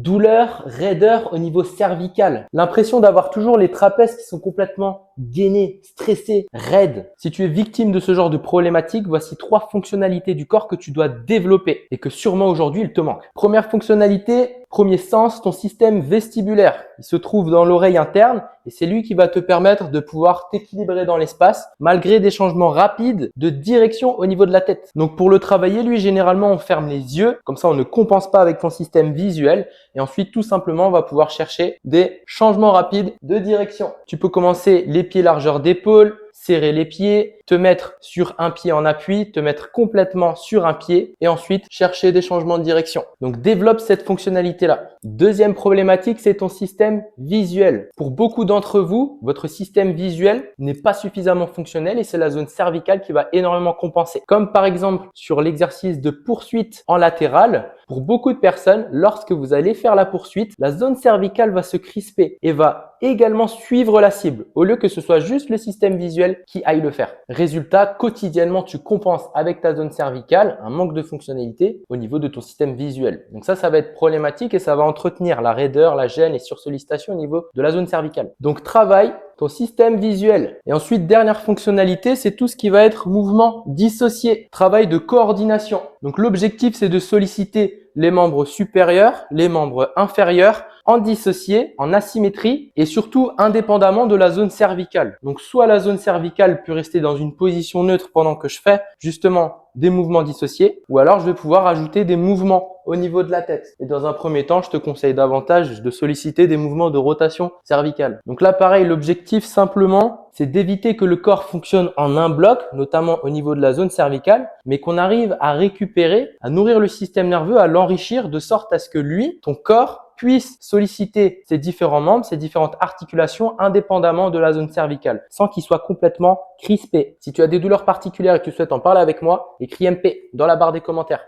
Douleur, raideur au niveau cervical. L'impression d'avoir toujours les trapèzes qui sont complètement gainés, stressés, raides. Si tu es victime de ce genre de problématique, voici 3 fonctionnalités du corps que tu dois développer et que sûrement aujourd'hui il te manque. Première fonctionnalité, premier sens, ton système vestibulaire. Il se trouve dans l'oreille interne et c'est lui qui va te permettre de pouvoir t'équilibrer dans l'espace malgré des changements rapides de direction au niveau de la tête. Donc pour le travailler, lui, généralement, on ferme les yeux. Comme ça, on ne compense pas avec ton système visuel. Et ensuite, tout simplement, on va pouvoir chercher des changements rapides de direction. Tu peux commencer les pieds largeur d'épaule, serrer les pieds, te mettre sur un pied en appui, te mettre complètement sur un pied et ensuite chercher des changements de direction. Donc développe cette fonctionnalité-là. Deuxième problématique, c'est ton système visuel. Pour beaucoup d'entre vous, votre système visuel n'est pas suffisamment fonctionnel et c'est la zone cervicale qui va énormément compenser. Comme par exemple sur l'exercice de poursuite en latéral, pour beaucoup de personnes, lorsque vous allez faire la poursuite, la zone cervicale va se crisper et va également suivre la cible au lieu que ce soit juste le système visuel qui aille le faire. Résultat, quotidiennement, tu compenses avec ta zone cervicale un manque de fonctionnalité au niveau de ton système visuel. Donc ça va être problématique et ça va entretenir la raideur, la gêne et sursollicitation au niveau de la zone cervicale. Donc travaille ton système visuel. Et ensuite, dernière fonctionnalité, c'est tout ce qui va être mouvement dissocié, travail de coordination. Donc l'objectif, c'est de solliciter les membres supérieurs, les membres inférieurs, en dissocié, en asymétrie et surtout indépendamment de la zone cervicale. Donc soit la zone cervicale peut rester dans une position neutre pendant que je fais justement des mouvements dissociés ou alors je vais pouvoir ajouter des mouvements au niveau de la tête. Et dans un premier temps, je te conseille davantage de solliciter des mouvements de rotation cervicale. Donc là, pareil, l'objectif simplement, c'est d'éviter que le corps fonctionne en un bloc, notamment au niveau de la zone cervicale, mais qu'on arrive à récupérer, à nourrir le système nerveux, à l'enrichir de sorte à ce que lui, ton corps, puisse solliciter ses différents membres, ses différentes articulations indépendamment de la zone cervicale, sans qu'il soit complètement crispé. Si tu as des douleurs particulières et que tu souhaites en parler avec moi, écris MP dans la barre des commentaires.